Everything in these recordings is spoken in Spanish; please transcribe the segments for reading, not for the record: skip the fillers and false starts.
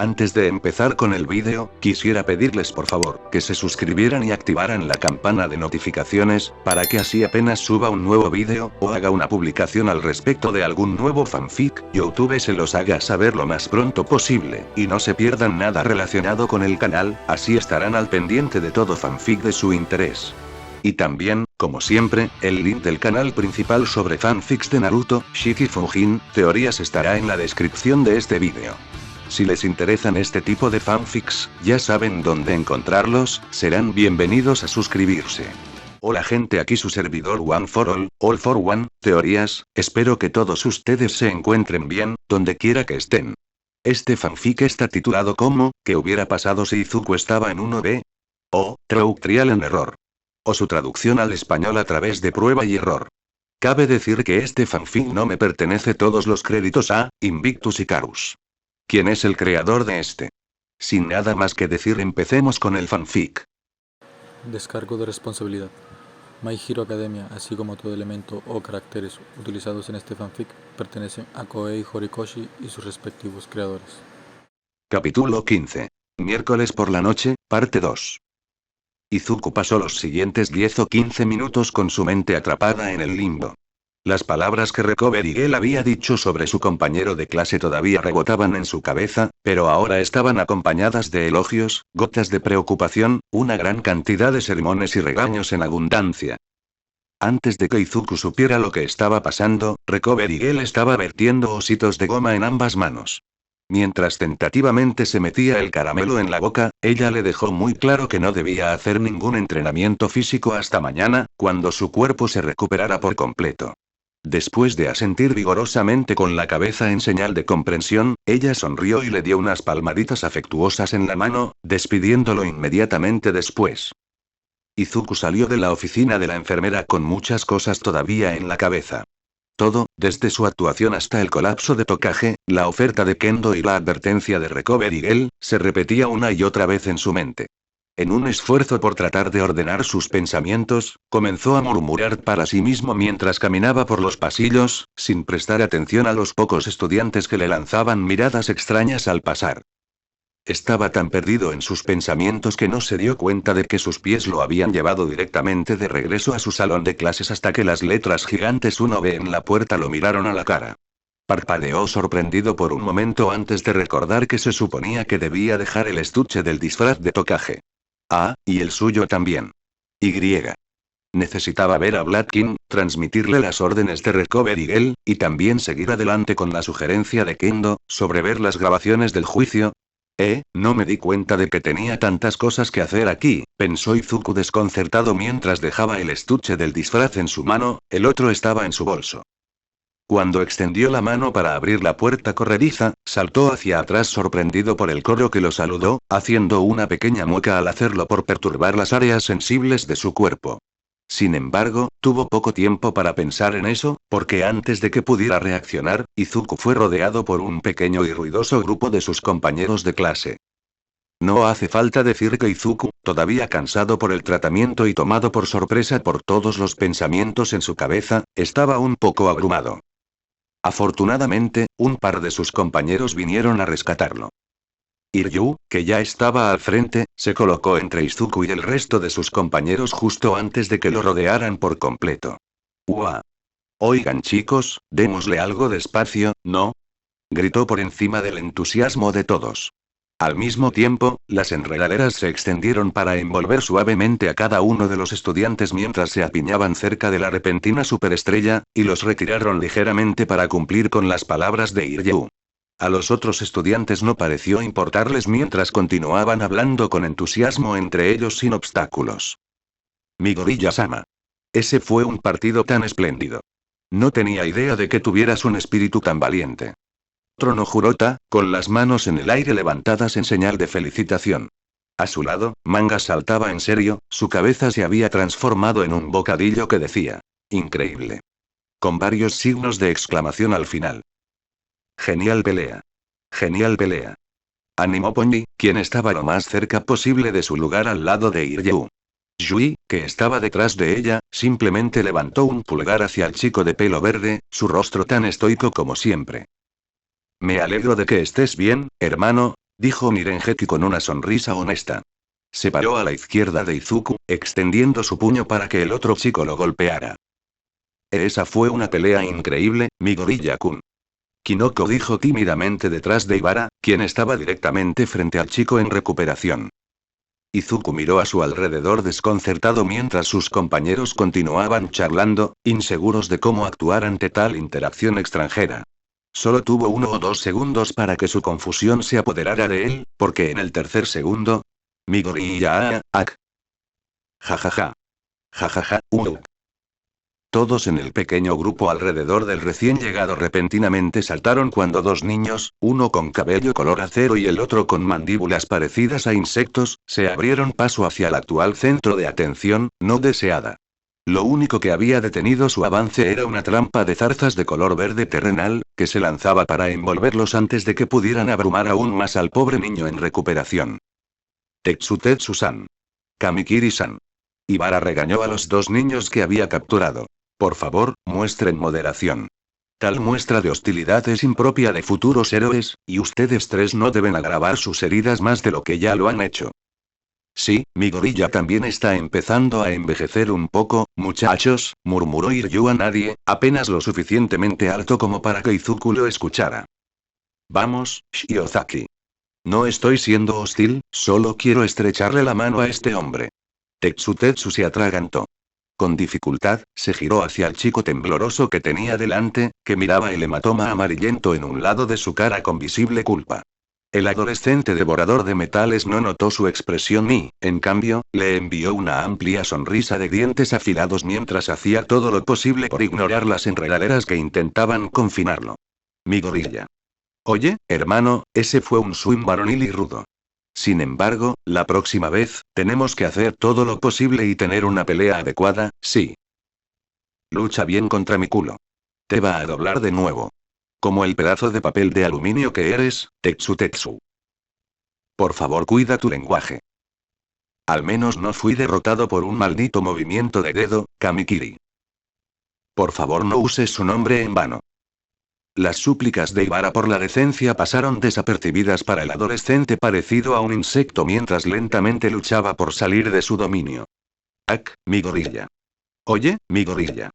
Antes de empezar con el vídeo, quisiera pedirles por favor, que se suscribieran y activaran la campana de notificaciones, para que así apenas suba un nuevo vídeo, o haga una publicación al respecto de algún nuevo fanfic, YouTube se los haga saber lo más pronto posible, y no se pierdan nada relacionado con el canal, así estarán al pendiente de todo fanfic de su interés. Y también, como siempre, el link del canal principal sobre fanfics de Naruto, Shiki Fujin, teorías estará en la descripción de este vídeo. Si les interesan este tipo de fanfics, ya saben dónde encontrarlos, serán bienvenidos a suscribirse. Hola gente, aquí su servidor One for All for One, teorías, espero que todos ustedes se encuentren bien, donde quiera que estén. Este fanfic está titulado como, ¿qué hubiera pasado si Izuku estaba en 1B? O, Trial and Error. O su traducción al español a través de prueba y error. Cabe decir que este fanfic no me pertenece todos los créditos a Invictus Icarus. ¿Quién es el creador de este? Sin nada más que decir, empecemos con el fanfic. Descargo de responsabilidad. My Hero Academia, así como todo elemento o caracteres utilizados en este fanfic, pertenecen a Koei Horikoshi y sus respectivos creadores. Capítulo 15. Miércoles por la noche, parte 2. Izuku pasó los siguientes 10 o 15 minutos con su mente atrapada en el limbo. Las palabras que Recover había dicho sobre su compañero de clase todavía rebotaban en su cabeza, pero ahora estaban acompañadas de elogios, gotas de preocupación, una gran cantidad de sermones y regaños en abundancia. Antes de que Izuku supiera lo que estaba pasando, Recover estaba vertiendo ositos de goma en ambas manos. Mientras tentativamente se metía el caramelo en la boca, ella le dejó muy claro que no debía hacer ningún entrenamiento físico hasta mañana, cuando su cuerpo se recuperara por completo. Después de asentir vigorosamente con la cabeza en señal de comprensión, ella sonrió y le dio unas palmaditas afectuosas en la mano, despidiéndolo inmediatamente después. Izuku salió de la oficina de la enfermera con muchas cosas todavía en la cabeza. Todo, desde su actuación hasta el colapso de Tokage, la oferta de Kendo y la advertencia de Recover, se repetía una y otra vez en su mente. En un esfuerzo por tratar de ordenar sus pensamientos, comenzó a murmurar para sí mismo mientras caminaba por los pasillos, sin prestar atención a los pocos estudiantes que le lanzaban miradas extrañas al pasar. Estaba tan perdido en sus pensamientos que no se dio cuenta de que sus pies lo habían llevado directamente de regreso a su salón de clases hasta que las letras gigantes 1B en la puerta lo miraron a la cara. Parpadeó sorprendido por un momento antes de recordar que se suponía que debía dejar el estuche del disfraz de Tokage. Ah, y el suyo también. Y. Necesitaba ver a Black King, transmitirle las órdenes de Recover y también seguir adelante con la sugerencia de Kendo, sobre ver las grabaciones del juicio. No me di cuenta de que tenía tantas cosas que hacer aquí, pensó Izuku desconcertado mientras dejaba el estuche del disfraz en su mano, el otro estaba en su bolso. Cuando extendió la mano para abrir la puerta corrediza, saltó hacia atrás sorprendido por el coro que lo saludó, haciendo una pequeña mueca al hacerlo por perturbar las áreas sensibles de su cuerpo. Sin embargo, tuvo poco tiempo para pensar en eso, porque antes de que pudiera reaccionar, Izuku fue rodeado por un pequeño y ruidoso grupo de sus compañeros de clase. No hace falta decir que Izuku, todavía cansado por el tratamiento y tomado por sorpresa por todos los pensamientos en su cabeza, estaba un poco abrumado. Afortunadamente, un par de sus compañeros vinieron a rescatarlo. Iryu, que ya estaba al frente, se colocó entre Izuku y el resto de sus compañeros justo antes de que lo rodearan por completo. ¡Uah! Oigan chicos, démosle algo de espacio, ¿no? Gritó por encima del entusiasmo de todos. Al mismo tiempo, las enredaderas se extendieron para envolver suavemente a cada uno de los estudiantes mientras se apiñaban cerca de la repentina superestrella, y los retiraron ligeramente para cumplir con las palabras de Iryu. A los otros estudiantes no pareció importarles mientras continuaban hablando con entusiasmo entre ellos sin obstáculos. Midoriya-sama. Ese fue un partido tan espléndido. No tenía idea de que tuvieras un espíritu tan valiente. Tronó Jurota, con las manos en el aire levantadas en señal de felicitación. A su lado, Manga saltaba en serio, su cabeza se había transformado en un bocadillo que decía, increíble. Con varios signos de exclamación al final. Genial pelea. Genial pelea. Animó Pony, quien estaba lo más cerca posible de su lugar al lado de Iryu. Yui, que estaba detrás de ella, simplemente levantó un pulgar hacia el chico de pelo verde, su rostro tan estoico como siempre. Me alegro de que estés bien, hermano, dijo Mirengeki con una sonrisa honesta. Se paró a la izquierda de Izuku, extendiendo su puño para que el otro chico lo golpeara. Esa fue una pelea increíble, Midoriya-kun. Kinoko dijo tímidamente detrás de Ibara, quien estaba directamente frente al chico en recuperación. Izuku miró a su alrededor desconcertado mientras sus compañeros continuaban charlando, inseguros de cómo actuar ante tal interacción extranjera. Solo tuvo 1 o 2 segundos para que su confusión se apoderara de él, porque en el tercer segundo... Midoriya, ak. Jajaja. Jajaja, Todos en el pequeño grupo alrededor del recién llegado repentinamente saltaron cuando dos niños, uno con cabello color acero y el otro con mandíbulas parecidas a insectos, se abrieron paso hacia el actual centro de atención, no deseada. Lo único que había detenido su avance era una trampa de zarzas de color verde terrenal, que se lanzaba para envolverlos antes de que pudieran abrumar aún más al pobre niño en recuperación. Tetsu-san. Kamikiri-san. Ibara regañó a los dos niños que había capturado. Por favor, muestren moderación. Tal muestra de hostilidad es impropia de futuros héroes, y ustedes tres no deben agravar sus heridas más de lo que ya lo han hecho. Sí, Midoriya también está empezando a envejecer un poco, muchachos, murmuró Iryu a nadie, apenas lo suficientemente alto como para que Izuku lo escuchara. Vamos, Shiozaki. No estoy siendo hostil, solo quiero estrecharle la mano a este hombre. Tetsu se atragantó. Con dificultad, se giró hacia el chico tembloroso que tenía delante, que miraba el hematoma amarillento en un lado de su cara con visible culpa. El adolescente devorador de metales no notó su expresión y, en cambio, le envió una amplia sonrisa de dientes afilados mientras hacía todo lo posible por ignorar las enredaderas que intentaban confinarlo. Midoriya. Oye, hermano, ese fue un swing varonil y rudo. Sin embargo, la próxima vez, tenemos que hacer todo lo posible y tener una pelea adecuada, sí. Lucha bien contra mi culo. Te va a doblar de nuevo. Como el pedazo de papel de aluminio que eres, Tetsu. Por favor, cuida tu lenguaje. Al menos no fui derrotado por un maldito movimiento de dedo, Kamikiri. Por favor, no uses su nombre en vano. Las súplicas de Ibara por la decencia pasaron desapercibidas para el adolescente parecido a un insecto mientras lentamente luchaba por salir de su dominio. Ak, Midoriya. Oye, Midoriya.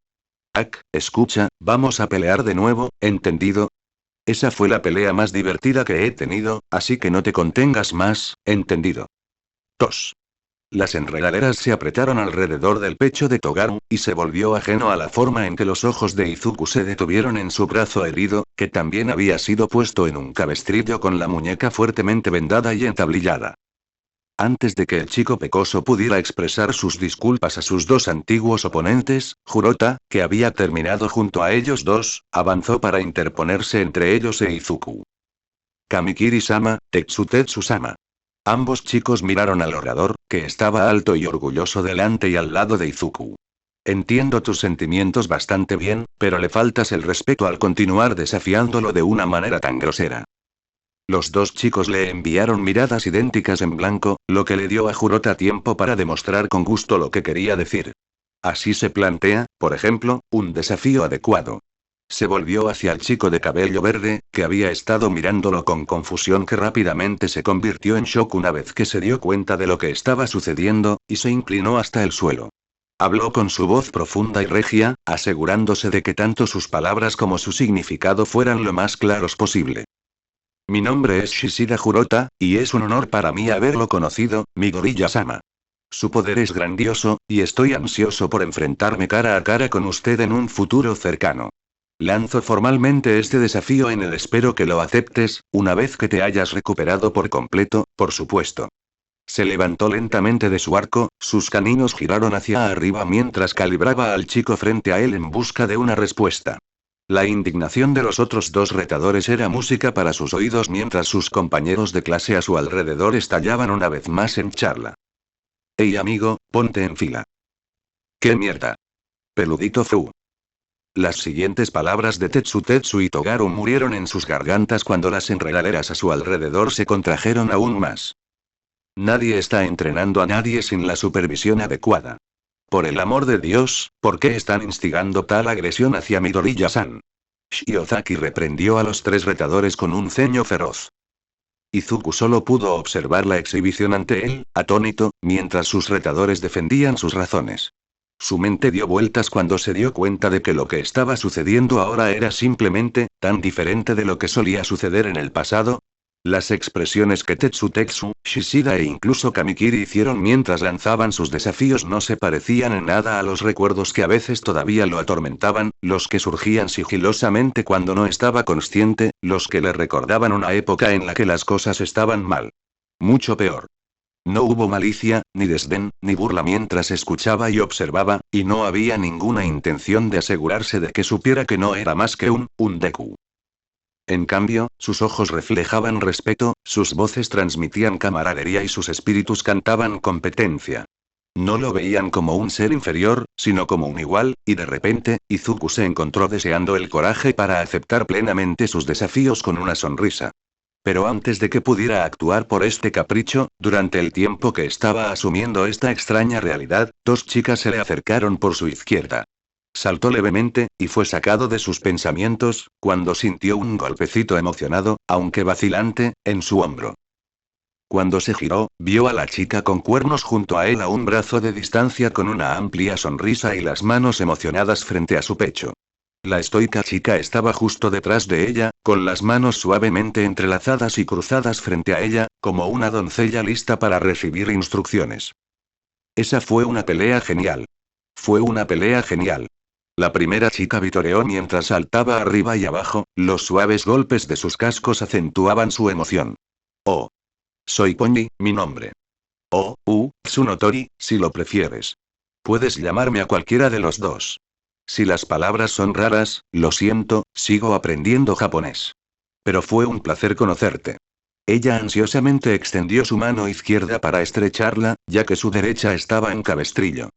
Ak, escucha, vamos a pelear de nuevo, ¿entendido? Esa fue la pelea más divertida que he tenido, así que no te contengas más, ¿entendido? Tos. Las enredaderas se apretaron alrededor del pecho de Togaru, y se volvió ajeno a la forma en que los ojos de Izuku se detuvieron en su brazo herido, que también había sido puesto en un cabestrillo con la muñeca fuertemente vendada y entablillada. Antes de que el chico pecoso pudiera expresar sus disculpas a sus dos antiguos oponentes, Jurota, que había terminado junto a ellos dos, avanzó para interponerse entre ellos e Izuku. Kamikiri-sama, Tetsu-sama. Ambos chicos miraron al orador, que estaba alto y orgulloso delante y al lado de Izuku. Entiendo tus sentimientos bastante bien, pero le faltas el respeto al continuar desafiándolo de una manera tan grosera. Los dos chicos le enviaron miradas idénticas en blanco, lo que le dio a Jurota tiempo para demostrar con gusto lo que quería decir. Así se plantea, por ejemplo, un desafío adecuado. Se volvió hacia el chico de cabello verde, que había estado mirándolo con confusión que rápidamente se convirtió en shock una vez que se dio cuenta de lo que estaba sucediendo, y se inclinó hasta el suelo. Habló con su voz profunda y regia, asegurándose de que tanto sus palabras como su significado fueran lo más claros posible. Mi nombre es Shishida Jurota, y es un honor para mí haberlo conocido, Midoriya-sama. Su poder es grandioso, y estoy ansioso por enfrentarme cara a cara con usted en un futuro cercano. Lanzo formalmente este desafío en el espero que lo aceptes, una vez que te hayas recuperado por completo, por supuesto. Se levantó lentamente de su arco, sus caninos giraron hacia arriba mientras calibraba al chico frente a él en busca de una respuesta. La indignación de los otros dos retadores era música para sus oídos mientras sus compañeros de clase a su alrededor estallaban una vez más en charla. Hey amigo, ponte en fila. ¿Qué mierda? Peludito Fu. Las siguientes palabras de Tetsu y Togaru murieron en sus gargantas cuando las enredaderas a su alrededor se contrajeron aún más. Nadie está entrenando a nadie sin la supervisión adecuada. Por el amor de Dios, ¿por qué están instigando tal agresión hacia Midoriya-san? Shiozaki reprendió a los tres retadores con un ceño feroz. Izuku solo pudo observar la exhibición ante él, atónito, mientras sus retadores defendían sus razones. Su mente dio vueltas cuando se dio cuenta de que lo que estaba sucediendo ahora era simplemente, tan diferente de lo que solía suceder en el pasado. Las expresiones que Tetsu, Shishida e incluso Kamikiri hicieron mientras lanzaban sus desafíos no se parecían en nada a los recuerdos que a veces todavía lo atormentaban, los que surgían sigilosamente cuando no estaba consciente, los que le recordaban una época en la que las cosas estaban mal. Mucho peor. No hubo malicia, ni desdén, ni burla mientras escuchaba y observaba, y no había ninguna intención de asegurarse de que supiera que no era más que un Deku. En cambio, sus ojos reflejaban respeto, sus voces transmitían camaradería y sus espíritus cantaban competencia. No lo veían como un ser inferior, sino como un igual, y de repente, Izuku se encontró deseando el coraje para aceptar plenamente sus desafíos con una sonrisa. Pero antes de que pudiera actuar por este capricho, durante el tiempo que estaba asumiendo esta extraña realidad, dos chicas se le acercaron por su izquierda. Saltó levemente, y fue sacado de sus pensamientos, cuando sintió un golpecito emocionado, aunque vacilante, en su hombro. Cuando se giró, vio a la chica con cuernos junto a él a un brazo de distancia con una amplia sonrisa y las manos emocionadas frente a su pecho. La estoica chica estaba justo detrás de ella, con las manos suavemente entrelazadas y cruzadas frente a ella, como una doncella lista para recibir instrucciones. Esa fue una pelea genial. Fue una pelea genial. La primera chica vitoreó mientras saltaba arriba y abajo, los suaves golpes de sus cascos acentuaban su emoción. Oh. Soy Pony, mi nombre. Oh, Tsunotori, si lo prefieres. Puedes llamarme a cualquiera de los dos. Si las palabras son raras, lo siento, sigo aprendiendo japonés. Pero fue un placer conocerte. Ella ansiosamente extendió su mano izquierda para estrecharla, ya que su derecha estaba en cabestrillo.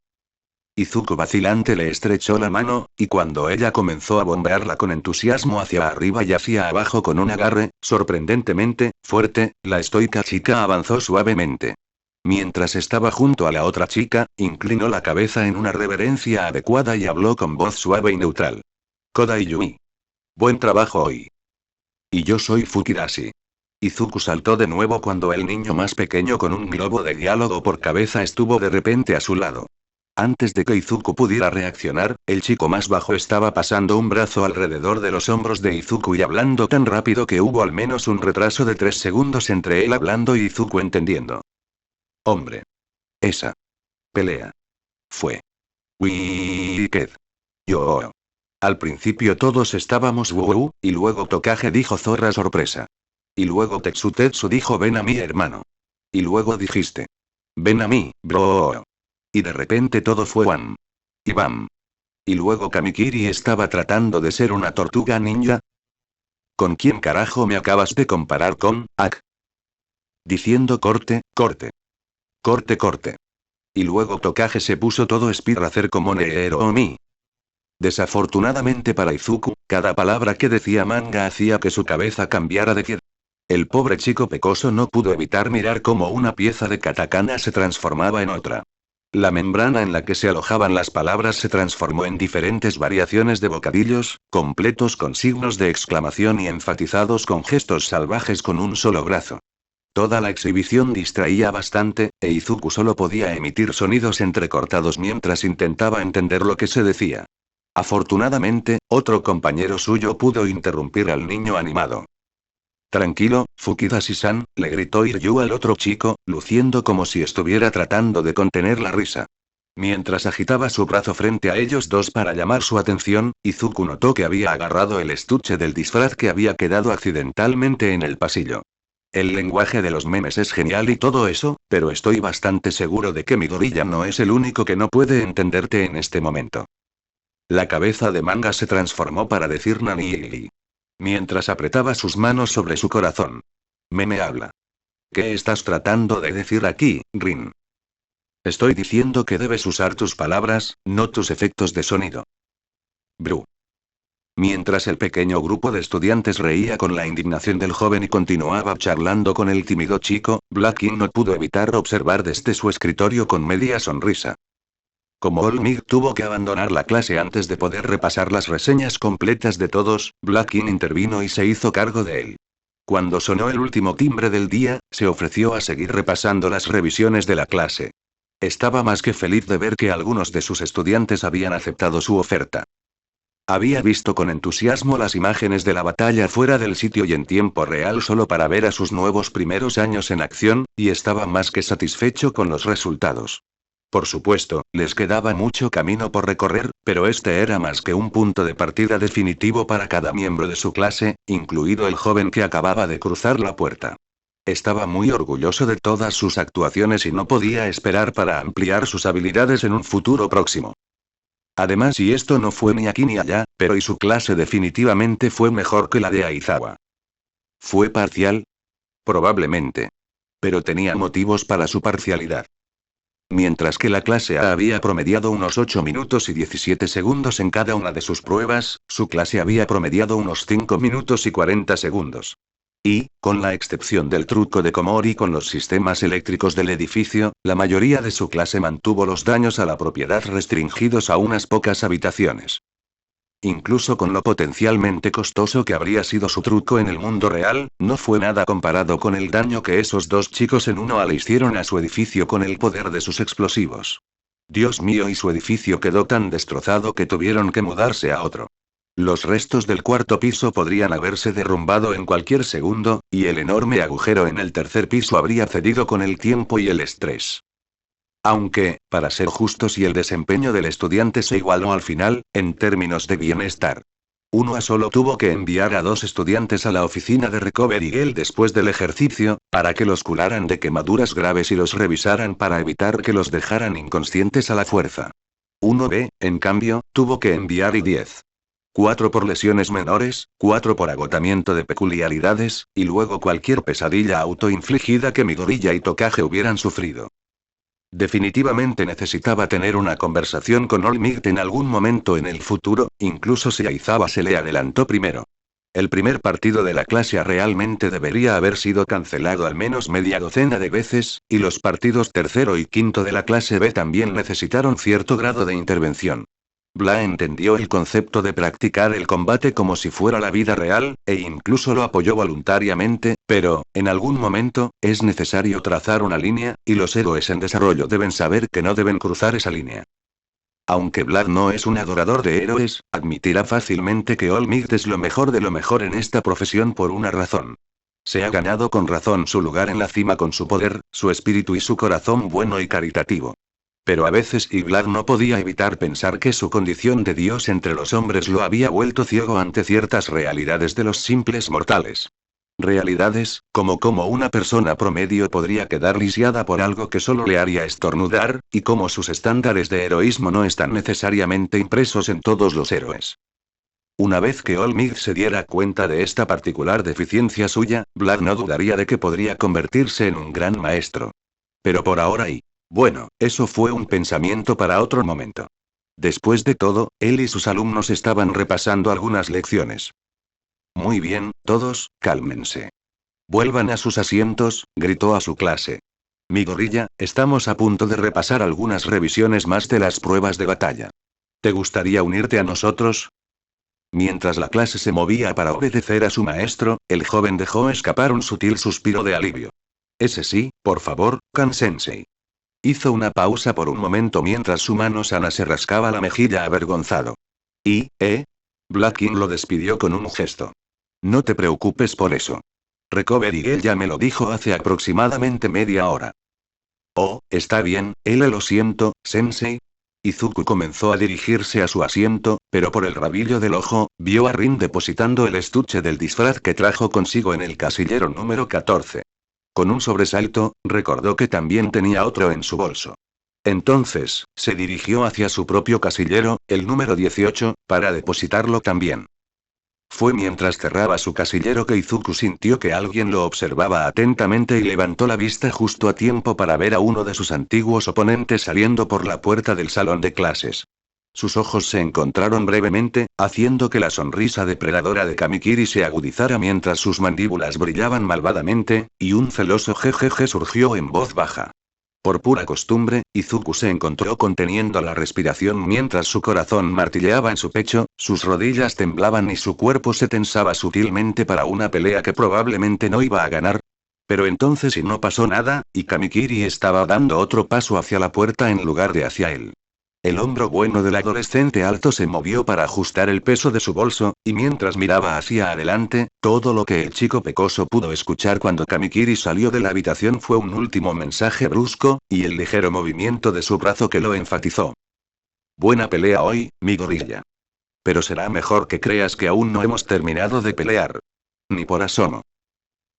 Izuku vacilante le estrechó la mano, y cuando ella comenzó a bombearla con entusiasmo hacia arriba y hacia abajo con un agarre, sorprendentemente, fuerte, la estoica chica avanzó suavemente. Mientras estaba junto a la otra chica, inclinó la cabeza en una reverencia adecuada y habló con voz suave y neutral. Kodai Yui. Buen trabajo hoy. Y yo soy Fukirashi. Izuku saltó de nuevo cuando el niño más pequeño con un globo de diálogo por cabeza estuvo de repente a su lado. Antes de que Izuku pudiera reaccionar, el chico más bajo estaba pasando un brazo alrededor de los hombros de Izuku y hablando tan rápido que hubo al menos un retraso de 3 segundos entre él hablando y Izuku entendiendo. Hombre. Esa pelea fue wicked. Yo. Al principio todos estábamos wuuu, y luego Tokage dijo zorra sorpresa. Y luego Tetsu dijo ven a mí hermano. Y luego dijiste. Ven a mí, bro. Y de repente todo fue wham. Y bam. Y luego Kamikiri estaba tratando de ser una tortuga ninja. ¿Con quién carajo me acabas de comparar con, Ak? Diciendo corte, corte. Corte, corte. Y luego Tokage se puso todo espirracer como Neeromi. Desafortunadamente para Izuku, cada palabra que decía manga hacía que su cabeza cambiara de pie. El pobre chico pecoso no pudo evitar mirar cómo una pieza de katakana se transformaba en otra. La membrana en la que se alojaban las palabras se transformó en diferentes variaciones de bocadillos, completos con signos de exclamación y enfatizados con gestos salvajes con un solo brazo. Toda la exhibición distraía bastante, e Izuku solo podía emitir sonidos entrecortados mientras intentaba entender lo que se decía. Afortunadamente, otro compañero suyo pudo interrumpir al niño animado. Tranquilo, Fukidashi-san, le gritó Iryu al otro chico, luciendo como si estuviera tratando de contener la risa. Mientras agitaba su brazo frente a ellos dos para llamar su atención, Izuku notó que había agarrado el estuche del disfraz que había quedado accidentalmente en el pasillo. El lenguaje de los memes es genial y todo eso, pero estoy bastante seguro de que Midoriya no es el único que no puede entenderte en este momento. La cabeza de manga se transformó para decir Nani. Mientras apretaba sus manos sobre su corazón. Meme habla. ¿Qué estás tratando de decir aquí, Rin? Estoy diciendo que debes usar tus palabras, no tus efectos de sonido. Bru. Mientras el pequeño grupo de estudiantes reía con la indignación del joven y continuaba charlando con el tímido chico, Black King no pudo evitar observar desde su escritorio con media sonrisa. Como Olmig tuvo que abandonar la clase antes de poder repasar las reseñas completas de todos, Black King intervino y se hizo cargo de él. Cuando sonó el último timbre del día, se ofreció a seguir repasando las revisiones de la clase. Estaba más que feliz de ver que algunos de sus estudiantes habían aceptado su oferta. Había visto con entusiasmo las imágenes de la batalla fuera del sitio y en tiempo real solo para ver a sus nuevos primeros años en acción, y estaba más que satisfecho con los resultados. Por supuesto, les quedaba mucho camino por recorrer, pero este era más que un punto de partida definitivo para cada miembro de su clase, incluido el joven que acababa de cruzar la puerta. Estaba muy orgulloso de todas sus actuaciones y no podía esperar para ampliar sus habilidades en un futuro próximo. Además, y esto no fue ni aquí ni allá, pero y su clase definitivamente fue mejor que la de Aizawa. ¿Fue parcial? Probablemente. Pero tenía motivos para su parcialidad. Mientras que la clase A había promediado unos 8 minutos y 17 segundos en cada una de sus pruebas, su clase había promediado unos 5 minutos y 40 segundos. Y, con la excepción del truco de Komori con los sistemas eléctricos del edificio, la mayoría de su clase mantuvo los daños a la propiedad restringidos a unas pocas habitaciones. Incluso con lo potencialmente costoso que habría sido su truco en el mundo real, no fue nada comparado con el daño que esos dos chicos en uno le hicieron a su edificio con el poder de sus explosivos. Dios mío, y su edificio quedó tan destrozado que tuvieron que mudarse a otro. Los restos del cuarto piso podrían haberse derrumbado en cualquier segundo, y el enorme agujero en el tercer piso habría cedido con el tiempo y el estrés. Aunque, para ser justos, y el desempeño del estudiante se igualó al final, en términos de bienestar. Uno solo tuvo que enviar a 2 estudiantes a la oficina de Recovery Girl después del ejercicio, para que los curaran de quemaduras graves y los revisaran para evitar que los dejaran inconscientes a la fuerza. Uno B, en cambio, tuvo que enviar y 10. 4 por lesiones menores, 4 por agotamiento de peculiaridades, y luego cualquier pesadilla autoinfligida que Midoriya y Tokage hubieran sufrido. Definitivamente necesitaba tener una conversación con All Might en algún momento en el futuro, incluso si Aizawa se le adelantó primero. El primer partido de la clase A realmente debería haber sido cancelado al menos media docena de veces, y los partidos tercero y quinto de la clase B también necesitaron cierto grado de intervención. Bla entendió el concepto de practicar el combate como si fuera la vida real, e incluso lo apoyó voluntariamente, pero, en algún momento, es necesario trazar una línea, y los héroes en desarrollo deben saber que no deben cruzar esa línea. Aunque Vlad no es un adorador de héroes, admitirá fácilmente que All Might es lo mejor de lo mejor en esta profesión por una razón. Se ha ganado con razón su lugar en la cima con su poder, su espíritu y su corazón bueno y caritativo. Pero a veces Vlad no podía evitar pensar que su condición de Dios entre los hombres lo había vuelto ciego ante ciertas realidades de los simples mortales. Realidades, como una persona promedio podría quedar lisiada por algo que solo le haría estornudar, y cómo sus estándares de heroísmo no están necesariamente impresos en todos los héroes. Una vez que All Might se diera cuenta de esta particular deficiencia suya, Vlad no dudaría de que podría convertirse en un gran maestro. Pero por ahora bueno, eso fue un pensamiento para otro momento. Después de todo, él y sus alumnos estaban repasando algunas lecciones. Muy bien, todos, cálmense. Vuelvan a sus asientos, gritó a su clase. Midoriya, estamos a punto de repasar algunas revisiones más de las pruebas de batalla. ¿Te gustaría unirte a nosotros? Mientras la clase se movía para obedecer a su maestro, el joven dejó escapar un sutil suspiro de alivio. Ese sí, por favor, Kan-sensei. Hizo una pausa por un momento mientras su mano sana se rascaba la mejilla avergonzado. Black King lo despidió con un gesto. No te preocupes por eso. Recovery Girl ya me lo dijo hace aproximadamente media hora. Oh, está bien, lo siento, sensei. Izuku comenzó a dirigirse a su asiento, pero por el rabillo del ojo, vio a Rin depositando el estuche del disfraz que trajo consigo en el casillero número 14. Con un sobresalto, recordó que también tenía otro en su bolso. Entonces, se dirigió hacia su propio casillero, el número 18, para depositarlo también. Fue mientras cerraba su casillero que Izuku sintió que alguien lo observaba atentamente y levantó la vista justo a tiempo para ver a uno de sus antiguos oponentes saliendo por la puerta del salón de clases. Sus ojos se encontraron brevemente, haciendo que la sonrisa depredadora de Kamikiri se agudizara mientras sus mandíbulas brillaban malvadamente, y un celoso jejeje surgió en voz baja. Por pura costumbre, Izuku se encontró conteniendo la respiración mientras su corazón martilleaba en su pecho, sus rodillas temblaban y su cuerpo se tensaba sutilmente para una pelea que probablemente no iba a ganar. Pero entonces y no pasó nada, y Kamikiri estaba dando otro paso hacia la puerta en lugar de hacia él. El hombro bueno del adolescente alto se movió para ajustar el peso de su bolso, y mientras miraba hacia adelante, todo lo que el chico pecoso pudo escuchar cuando Kamikiri salió de la habitación fue un último mensaje brusco, y el ligero movimiento de su brazo que lo enfatizó. Buena pelea hoy, mi gorilla. Pero será mejor que creas que aún no hemos terminado de pelear. Ni por asomo.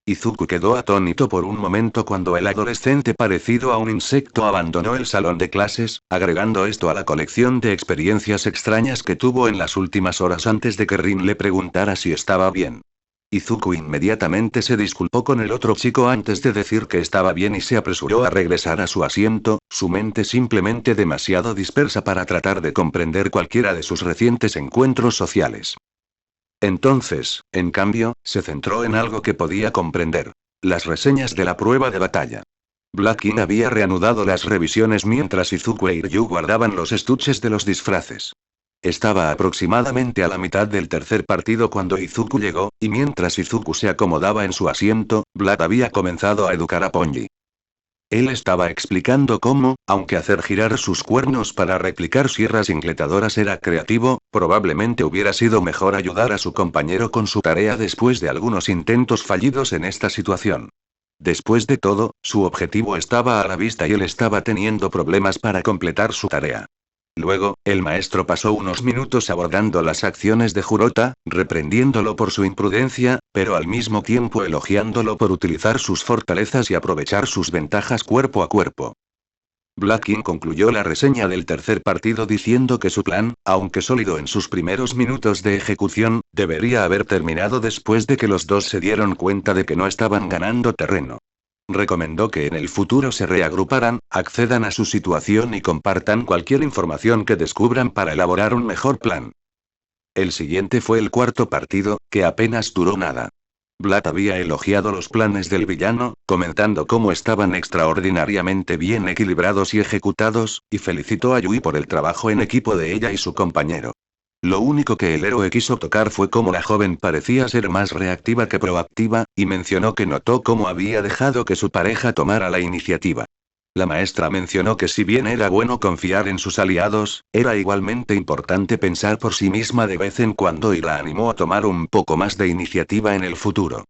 Izuku quedó atónito por un momento cuando el adolescente parecido a un insecto abandonó el salón de clases, agregando esto a la colección de experiencias extrañas que tuvo en las últimas horas antes de que Rin le preguntara si estaba bien. Izuku inmediatamente se disculpó con el otro chico antes de decir que estaba bien y se apresuró a regresar a su asiento, su mente simplemente demasiado dispersa para tratar de comprender cualquiera de sus recientes encuentros sociales. Entonces, en cambio, se centró en algo que podía comprender. Las reseñas de la prueba de batalla. Black King había reanudado las revisiones mientras Izuku e Ryu guardaban los estuches de los disfraces. Estaba aproximadamente a la mitad del tercer partido cuando Izuku llegó, y mientras Izuku se acomodaba en su asiento, Black había comenzado a educar a Ponji. Él estaba explicando cómo, aunque hacer girar sus cuernos para replicar sierras incletadoras era creativo, probablemente hubiera sido mejor ayudar a su compañero con su tarea después de algunos intentos fallidos en esta situación. Después de todo, su objetivo estaba a la vista y él estaba teniendo problemas para completar su tarea. Luego, el maestro pasó unos minutos abordando las acciones de Jurota, reprendiéndolo por su imprudencia, pero al mismo tiempo elogiándolo por utilizar sus fortalezas y aprovechar sus ventajas cuerpo a cuerpo. Black King concluyó la reseña del tercer partido diciendo que su plan, aunque sólido en sus primeros minutos de ejecución, debería haber terminado después de que los dos se dieron cuenta de que no estaban ganando terreno. Recomendó que en el futuro se reagruparan, accedan a su situación y compartan cualquier información que descubran para elaborar un mejor plan. El siguiente fue el cuarto partido, que apenas duró nada. Black había elogiado los planes del villano, comentando cómo estaban extraordinariamente bien equilibrados y ejecutados, y felicitó a Yui por el trabajo en equipo de ella y su compañero. Lo único que el héroe quiso tocar fue cómo la joven parecía ser más reactiva que proactiva, y mencionó que notó cómo había dejado que su pareja tomara la iniciativa. La maestra mencionó que si bien era bueno confiar en sus aliados, era igualmente importante pensar por sí misma de vez en cuando y la animó a tomar un poco más de iniciativa en el futuro.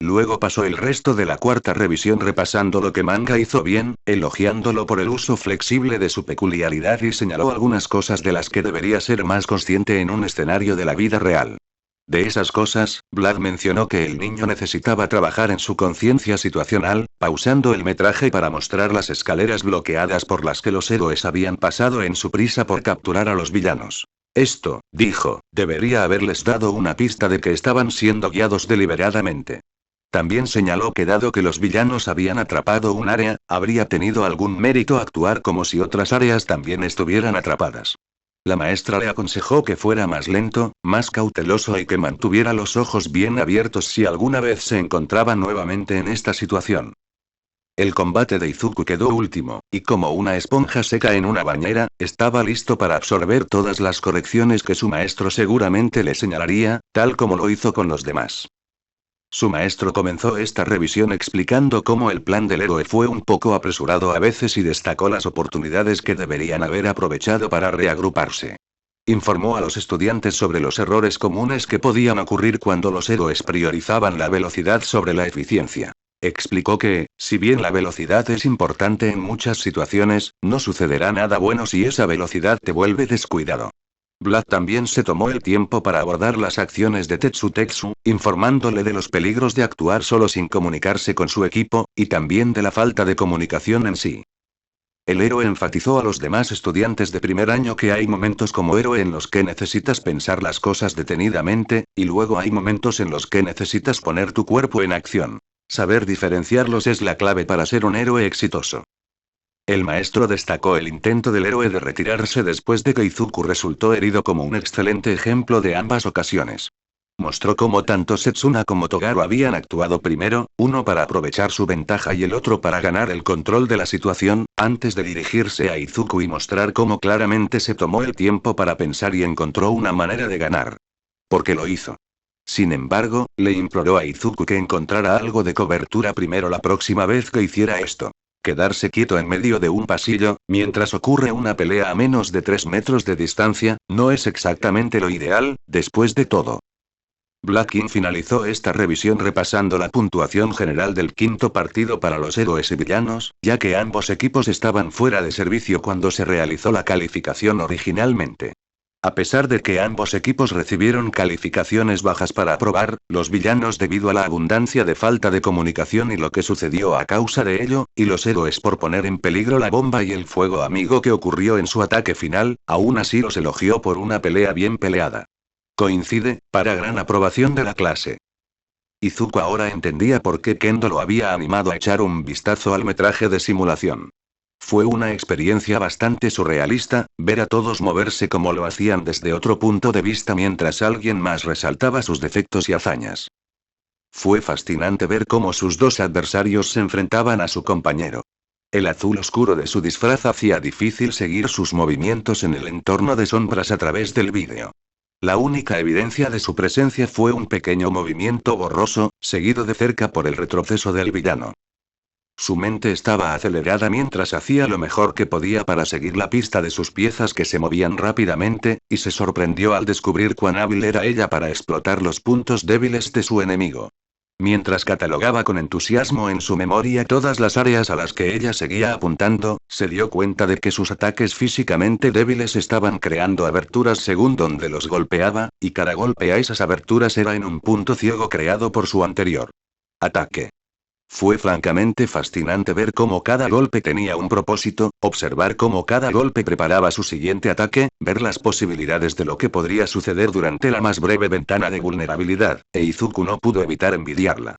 Luego pasó el resto de la cuarta revisión repasando lo que Manga hizo bien, elogiándolo por el uso flexible de su peculiaridad y señaló algunas cosas de las que debería ser más consciente en un escenario de la vida real. De esas cosas, Black mencionó que el niño necesitaba trabajar en su conciencia situacional, pausando el metraje para mostrar las escaleras bloqueadas por las que los héroes habían pasado en su prisa por capturar a los villanos. Esto, dijo, debería haberles dado una pista de que estaban siendo guiados deliberadamente. También señaló que dado que los villanos habían atrapado un área, habría tenido algún mérito actuar como si otras áreas también estuvieran atrapadas. La maestra le aconsejó que fuera más lento, más cauteloso y que mantuviera los ojos bien abiertos si alguna vez se encontraba nuevamente en esta situación. El combate de Izuku quedó último, y como una esponja seca en una bañera, estaba listo para absorber todas las correcciones que su maestro seguramente le señalaría, tal como lo hizo con los demás. Su maestro comenzó esta revisión explicando cómo el plan del héroe fue un poco apresurado a veces y destacó las oportunidades que deberían haber aprovechado para reagruparse. Informó a los estudiantes sobre los errores comunes que podían ocurrir cuando los héroes priorizaban la velocidad sobre la eficiencia. Explicó que, si bien la velocidad es importante en muchas situaciones, no sucederá nada bueno si esa velocidad te vuelve descuidado. Black también se tomó el tiempo para abordar las acciones de Tetsu, informándole de los peligros de actuar solo sin comunicarse con su equipo, y también de la falta de comunicación en sí. El héroe enfatizó a los demás estudiantes de primer año que hay momentos como héroe en los que necesitas pensar las cosas detenidamente, y luego hay momentos en los que necesitas poner tu cuerpo en acción. Saber diferenciarlos es la clave para ser un héroe exitoso. El maestro destacó el intento del héroe de retirarse después de que Izuku resultó herido como un excelente ejemplo de ambas ocasiones. mostró cómo tanto Setsuna como Togaro habían actuado primero, uno para aprovechar su ventaja y el otro para ganar el control de la situación, antes de dirigirse a Izuku y mostrar cómo claramente se tomó el tiempo para pensar y encontró una manera de ganar. Porque lo hizo. Sin embargo, le imploró a Izuku que encontrara algo de cobertura primero la próxima vez que hiciera esto. Quedarse quieto en medio de un pasillo, mientras ocurre una pelea a menos de 3 metros de distancia, no es exactamente lo ideal, después de todo. Black King finalizó esta revisión repasando la puntuación general del quinto partido para los héroes y villanos, ya que ambos equipos estaban fuera de servicio cuando se realizó la calificación originalmente. A pesar de que ambos equipos recibieron calificaciones bajas para aprobar, los villanos debido a la abundancia de falta de comunicación y lo que sucedió a causa de ello, y los héroes por poner en peligro la bomba y el fuego amigo que ocurrió en su ataque final, aún así los elogió por una pelea bien peleada. Coincide, para gran aprobación de la clase. Izuku ahora entendía por qué Kendo lo había animado a echar un vistazo al metraje de simulación. Fue una experiencia bastante surrealista, ver a todos moverse como lo hacían desde otro punto de vista mientras alguien más resaltaba sus defectos y hazañas. Fue fascinante ver cómo sus dos adversarios se enfrentaban a su compañero. El azul oscuro de su disfraz hacía difícil seguir sus movimientos en el entorno de sombras a través del vídeo. La única evidencia de su presencia fue un pequeño movimiento borroso, seguido de cerca por el retroceso del villano. Su mente estaba acelerada mientras hacía lo mejor que podía para seguir la pista de sus piezas que se movían rápidamente, y se sorprendió al descubrir cuán hábil era ella para explotar los puntos débiles de su enemigo. Mientras catalogaba con entusiasmo en su memoria todas las áreas a las que ella seguía apuntando, se dio cuenta de que sus ataques físicamente débiles estaban creando aberturas según donde los golpeaba, y cada golpe a esas aberturas era en un punto ciego creado por su anterior ataque. Fue francamente fascinante ver cómo cada golpe tenía un propósito, observar cómo cada golpe preparaba su siguiente ataque, ver las posibilidades de lo que podría suceder durante la más breve ventana de vulnerabilidad, e Izuku no pudo evitar envidiarla.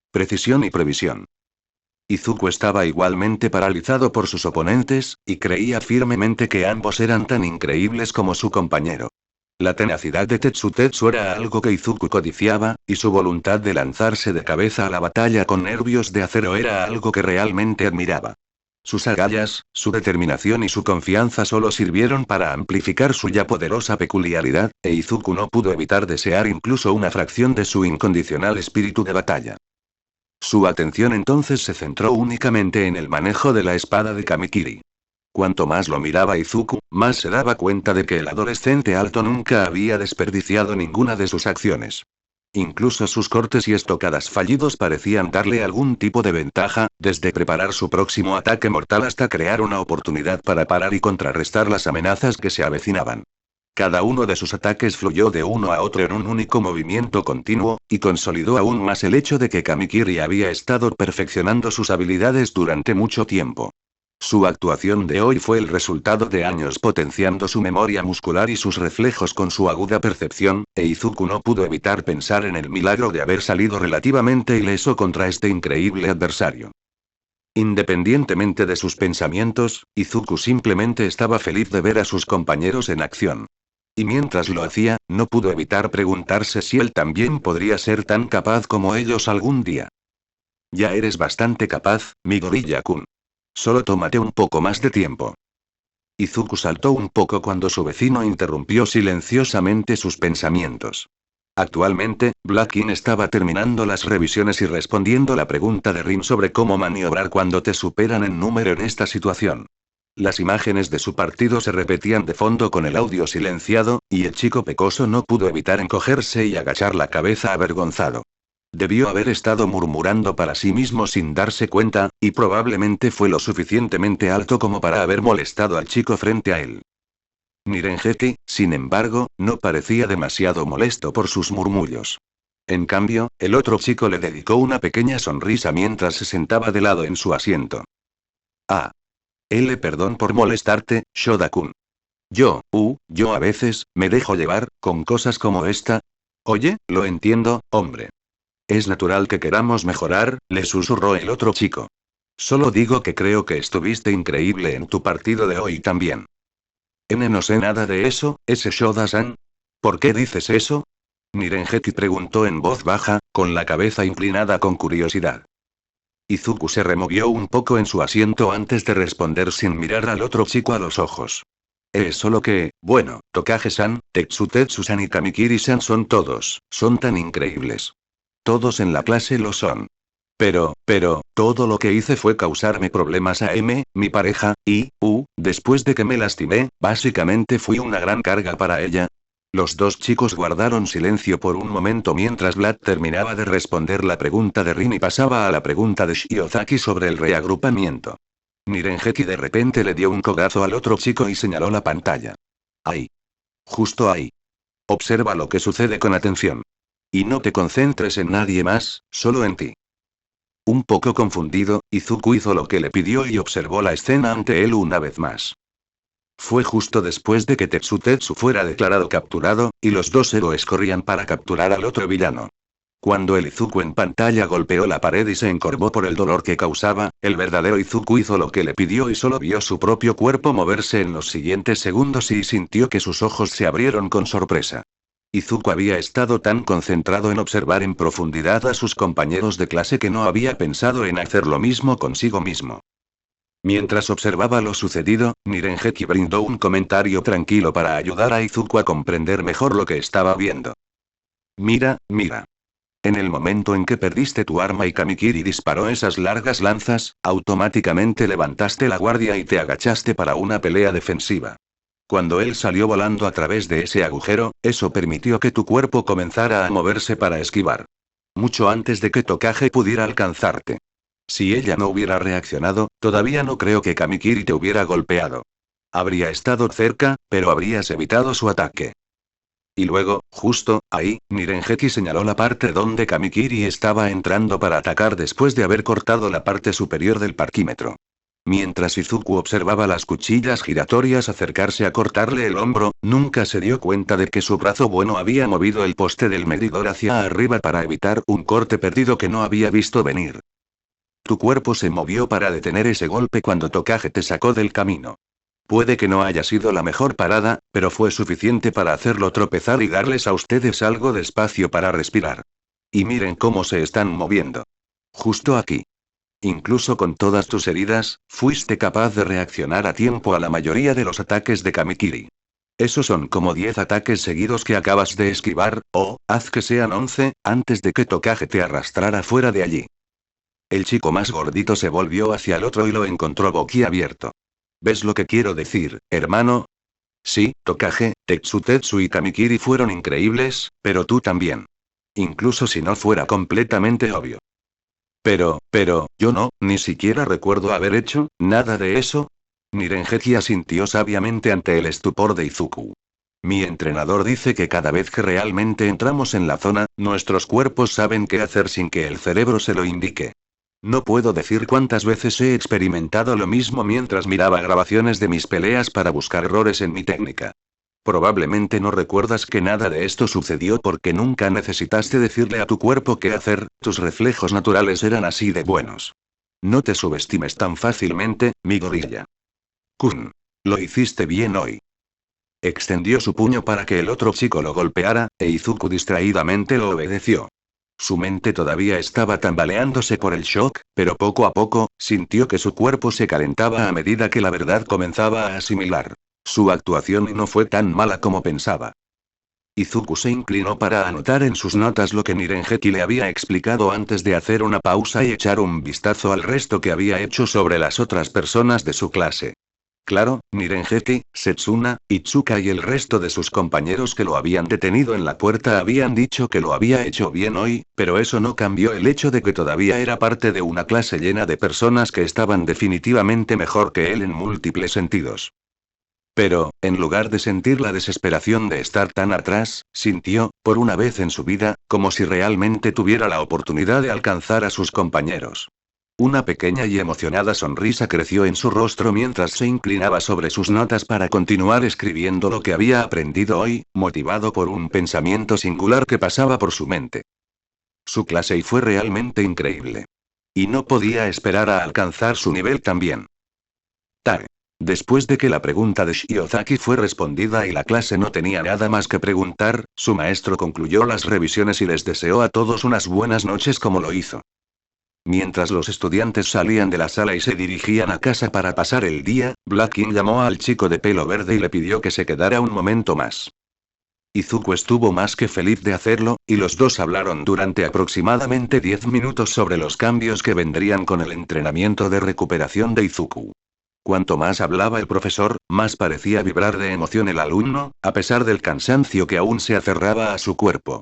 Precisión y previsión. Izuku estaba igualmente paralizado por sus oponentes, y creía firmemente que ambos eran tan increíbles como su compañero. La tenacidad de Tetsu era algo que Izuku codiciaba, y su voluntad de lanzarse de cabeza a la batalla con nervios de acero era algo que realmente admiraba. Sus agallas, su determinación y su confianza solo sirvieron para amplificar su ya poderosa peculiaridad, e Izuku no pudo evitar desear incluso una fracción de su incondicional espíritu de batalla. Su atención entonces se centró únicamente en el manejo de la espada de Kamikiri. Cuanto más lo miraba Izuku, más se daba cuenta de que el adolescente alto nunca había desperdiciado ninguna de sus acciones. Incluso sus cortes y estocadas fallidos parecían darle algún tipo de ventaja, desde preparar su próximo ataque mortal hasta crear una oportunidad para parar y contrarrestar las amenazas que se avecinaban. Cada uno de sus ataques fluyó de uno a otro en un único movimiento continuo, y consolidó aún más el hecho de que Kamikiri había estado perfeccionando sus habilidades durante mucho tiempo. Su actuación de hoy fue el resultado de años potenciando su memoria muscular y sus reflejos con su aguda percepción, e Izuku no pudo evitar pensar en el milagro de haber salido relativamente ileso contra este increíble adversario. Independientemente de sus pensamientos, Izuku simplemente estaba feliz de ver a sus compañeros en acción. Y mientras lo hacía, no pudo evitar preguntarse si él también podría ser tan capaz como ellos algún día. Ya eres bastante capaz, Midoriya-kun. Solo tómate un poco más de tiempo. Izuku saltó un poco cuando su vecino interrumpió silenciosamente sus pensamientos. Actualmente, Black King estaba terminando las revisiones y respondiendo la pregunta de Rin sobre cómo maniobrar cuando te superan en número en esta situación. Las imágenes de su partido se repetían de fondo con el audio silenciado, y el chico pecoso no pudo evitar encogerse y agachar la cabeza avergonzado. Debió haber estado murmurando para sí mismo sin darse cuenta, y probablemente fue lo suficientemente alto como para haber molestado al chico frente a él. Nirengeki, sin embargo, no parecía demasiado molesto por sus murmullos. En cambio, el otro chico le dedicó una pequeña sonrisa mientras se sentaba de lado en su asiento. Ah. Perdón por molestarte, Shoda-kun. Yo a veces, me dejo llevar, con cosas como esta. Oye, lo entiendo, hombre. Es natural que queramos mejorar, le susurró el otro chico. Solo digo que creo que estuviste increíble en tu partido de hoy también. No sé nada de eso, ese Shoda-san. ¿Por qué dices eso? Nirengeki preguntó en voz baja, con la cabeza inclinada con curiosidad. Izuku se removió un poco en su asiento antes de responder sin mirar al otro chico a los ojos. Es solo que, bueno, Tokage-san, Tetsu-san y Kamikiri-san son tan increíbles. Todos en la clase lo son. Pero, todo lo que hice fue causarme problemas a mi pareja, y, después de que me lastimé, básicamente fui una gran carga para ella. Los dos chicos guardaron silencio por un momento mientras Vlad terminaba de responder la pregunta de Rin y pasaba a la pregunta de Shiozaki sobre el reagrupamiento. Nirengeki de repente le dio un codazo al otro chico y señaló la pantalla. Ahí. Justo ahí. Observa lo que sucede con atención. Y no te concentres en nadie más, solo en ti. Un poco confundido, Izuku hizo lo que le pidió y observó la escena ante él una vez más. Fue justo después de que Tetsu fuera declarado capturado, y los dos héroes corrían para capturar al otro villano. Cuando el Izuku en pantalla golpeó la pared y se encorvó por el dolor que causaba, el verdadero Izuku hizo lo que le pidió y solo vio su propio cuerpo moverse en los siguientes segundos y sintió que sus ojos se abrieron con sorpresa. Izuku había estado tan concentrado en observar en profundidad a sus compañeros de clase que no había pensado en hacer lo mismo consigo mismo. Mientras observaba lo sucedido, Nirengeki brindó un comentario tranquilo para ayudar a Izuku a comprender mejor lo que estaba viendo. Mira. En el momento en que perdiste tu arma y Kamikiri disparó esas largas lanzas, automáticamente levantaste la guardia y te agachaste para una pelea defensiva. Cuando él salió volando a través de ese agujero, eso permitió que tu cuerpo comenzara a moverse para esquivar. Mucho antes de que Tokage pudiera alcanzarte. Si ella no hubiera reaccionado, todavía no creo que Kamikiri te hubiera golpeado. Habría estado cerca, pero habrías evitado su ataque. Y luego, justo ahí, Nirengeki señaló la parte donde Kamikiri estaba entrando para atacar después de haber cortado la parte superior del parquímetro. Mientras Izuku observaba las cuchillas giratorias acercarse a cortarle el hombro, nunca se dio cuenta de que su brazo bueno había movido el poste del medidor hacia arriba para evitar un corte perdido que no había visto venir. Tu cuerpo se movió para detener ese golpe cuando Tokage te sacó del camino. Puede que no haya sido la mejor parada, pero fue suficiente para hacerlo tropezar y darles a ustedes algo de espacio para respirar. Y miren cómo se están moviendo. Justo aquí. Incluso con todas tus heridas, fuiste capaz de reaccionar a tiempo a la mayoría de los ataques de Kamikiri. Esos son como 10 ataques seguidos que acabas de esquivar, o, haz que sean 11, antes de que Tokage te arrastrara fuera de allí. El chico más gordito se volvió hacia el otro y lo encontró boquiabierto. ¿Ves lo que quiero decir, hermano? Sí, Tokage, Tetsu y Kamikiri fueron increíbles, pero tú también. Incluso si no fuera completamente obvio. Pero, yo no, ni siquiera recuerdo haber hecho nada de eso. Nirengeki asintió sabiamente ante el estupor de Izuku. Mi entrenador dice que cada vez que realmente entramos en la zona, nuestros cuerpos saben qué hacer sin que el cerebro se lo indique. No puedo decir cuántas veces he experimentado lo mismo mientras miraba grabaciones de mis peleas para buscar errores en mi técnica. Probablemente no recuerdas que nada de esto sucedió porque nunca necesitaste decirle a tu cuerpo qué hacer, tus reflejos naturales eran así de buenos. No te subestimes tan fácilmente, mi gorilla. Kun. Lo hiciste bien hoy. Extendió su puño para que el otro chico lo golpeara, e Izuku distraídamente lo obedeció. Su mente todavía estaba tambaleándose por el shock, pero poco a poco, sintió que su cuerpo se calentaba a medida que la verdad comenzaba a asimilar. Su actuación no fue tan mala como pensaba. Izuku se inclinó para anotar en sus notas lo que Nirengeki le había explicado antes de hacer una pausa y echar un vistazo al resto que había hecho sobre las otras personas de su clase. Claro, Nirengeki, Setsuna, Itsuka y el resto de sus compañeros que lo habían detenido en la puerta habían dicho que lo había hecho bien hoy, pero eso no cambió el hecho de que todavía era parte de una clase llena de personas que estaban definitivamente mejor que él en múltiples sentidos. Pero, en lugar de sentir la desesperación de estar tan atrás, sintió, por una vez en su vida, como si realmente tuviera la oportunidad de alcanzar a sus compañeros. Una pequeña y emocionada sonrisa creció en su rostro mientras se inclinaba sobre sus notas para continuar escribiendo lo que había aprendido hoy, motivado por un pensamiento singular que pasaba por su mente. Su clase fue realmente increíble. Y no podía esperar a alcanzar su nivel también. Tare. Después de que la pregunta de Shiozaki fue respondida y la clase no tenía nada más que preguntar, su maestro concluyó las revisiones y les deseó a todos unas buenas noches como lo hizo. Mientras los estudiantes salían de la sala y se dirigían a casa para pasar el día, Black King llamó al chico de pelo verde y le pidió que se quedara un momento más. Izuku estuvo más que feliz de hacerlo, y los dos hablaron durante aproximadamente 10 minutos sobre los cambios que vendrían con el entrenamiento de recuperación de Izuku. Cuanto más hablaba el profesor, más parecía vibrar de emoción el alumno, a pesar del cansancio que aún se aferraba a su cuerpo.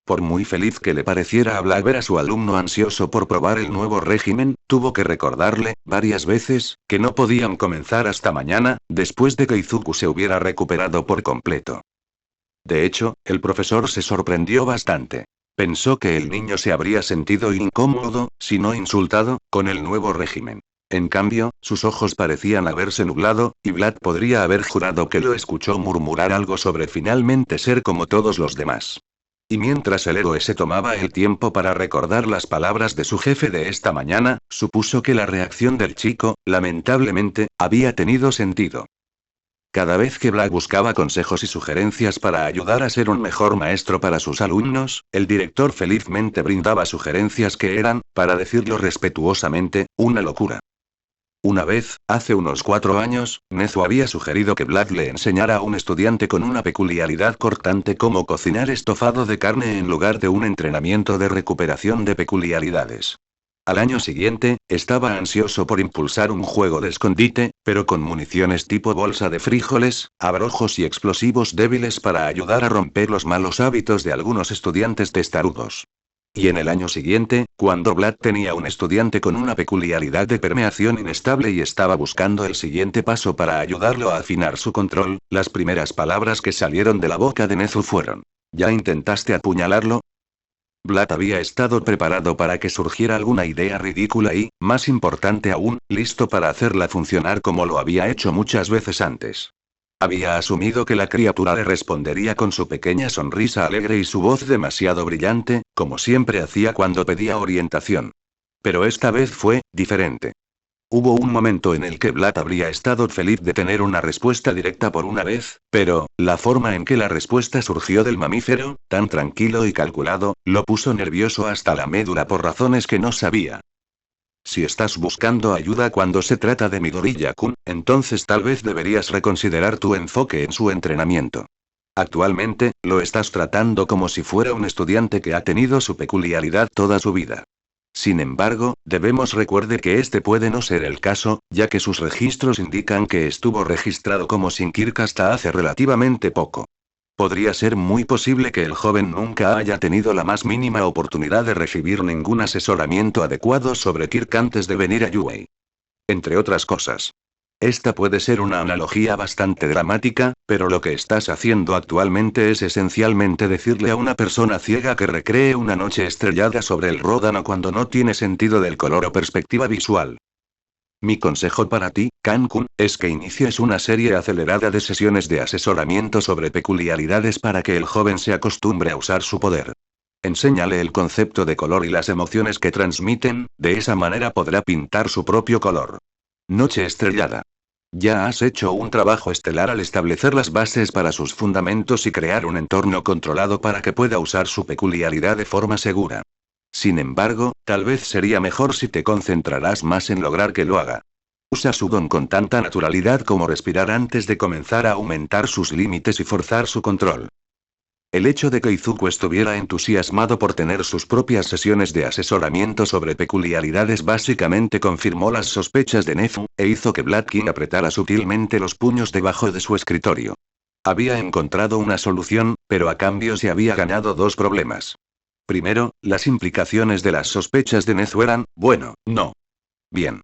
Por muy feliz que le pareciera a Black ver a su alumno ansioso por probar el nuevo régimen, tuvo que recordarle, varias veces, que no podían comenzar hasta mañana, después de que Izuku se hubiera recuperado por completo. De hecho, el profesor se sorprendió bastante. Pensó que el niño se habría sentido incómodo, si no insultado, con el nuevo régimen. En cambio, sus ojos parecían haberse nublado, y Vlad podría haber jurado que lo escuchó murmurar algo sobre finalmente ser como todos los demás. Y mientras el héroe se tomaba el tiempo para recordar las palabras de su jefe de esta mañana, supuso que la reacción del chico, lamentablemente, había tenido sentido. Cada vez que Black buscaba consejos y sugerencias para ayudar a ser un mejor maestro para sus alumnos, el director felizmente brindaba sugerencias que eran, para decirlo respetuosamente, una locura. Una vez, hace unos 4 años, Nezu había sugerido que Black le enseñara a un estudiante con una peculiaridad cortante cómo cocinar estofado de carne en lugar de un entrenamiento de recuperación de peculiaridades. Al año siguiente, estaba ansioso por impulsar un juego de escondite, pero con municiones tipo bolsa de frijoles, abrojos y explosivos débiles para ayudar a romper los malos hábitos de algunos estudiantes testarudos. Y en el año siguiente, cuando Vlad tenía un estudiante con una peculiaridad de permeación inestable y estaba buscando el siguiente paso para ayudarlo a afinar su control, las primeras palabras que salieron de la boca de Nezu fueron: ¿ya intentaste apuñalarlo? Vlad había estado preparado para que surgiera alguna idea ridícula y, más importante aún, listo para hacerla funcionar como lo había hecho muchas veces antes. Había asumido que la criatura le respondería con su pequeña sonrisa alegre y su voz demasiado brillante, como siempre hacía cuando pedía orientación. Pero esta vez fue diferente. Hubo un momento en el que Vlad habría estado feliz de tener una respuesta directa por una vez, pero, la forma en que la respuesta surgió del mamífero, tan tranquilo y calculado, lo puso nervioso hasta la médula por razones que no sabía. Si estás buscando ayuda cuando se trata de Midoriya-kun, entonces tal vez deberías reconsiderar tu enfoque en su entrenamiento. Actualmente, lo estás tratando como si fuera un estudiante que ha tenido su peculiaridad toda su vida. Sin embargo, debemos recuerde que este puede no ser el caso, ya que sus registros indican que estuvo registrado como Shinkirk hasta hace relativamente poco. Podría ser muy posible que el joven nunca haya tenido la más mínima oportunidad de recibir ningún asesoramiento adecuado sobre Kirk antes de venir a Yuei. Entre otras cosas. Esta puede ser una analogía bastante dramática, pero lo que estás haciendo actualmente es esencialmente decirle a una persona ciega que recree una noche estrellada sobre el Ródano cuando no tiene sentido del color o perspectiva visual. Mi consejo para ti, Kan-kun, es que inicies una serie acelerada de sesiones de asesoramiento sobre peculiaridades para que el joven se acostumbre a usar su poder. Enséñale el concepto de color y las emociones que transmiten, de esa manera podrá pintar su propio color. Noche estrellada. Ya has hecho un trabajo estelar al establecer las bases para sus fundamentos y crear un entorno controlado para que pueda usar su peculiaridad de forma segura. Sin embargo, tal vez sería mejor si te concentrarás más en lograr que lo haga. Usa su don con tanta naturalidad como respirar antes de comenzar a aumentar sus límites y forzar su control. El hecho de que Izuku estuviera entusiasmado por tener sus propias sesiones de asesoramiento sobre peculiaridades básicamente confirmó las sospechas de Nezu, e hizo que Black King apretara sutilmente los puños debajo de su escritorio. Había encontrado una solución, pero a cambio se había ganado 2 problemas. Primero, las implicaciones de las sospechas de Nezu eran, bueno, no. Bien.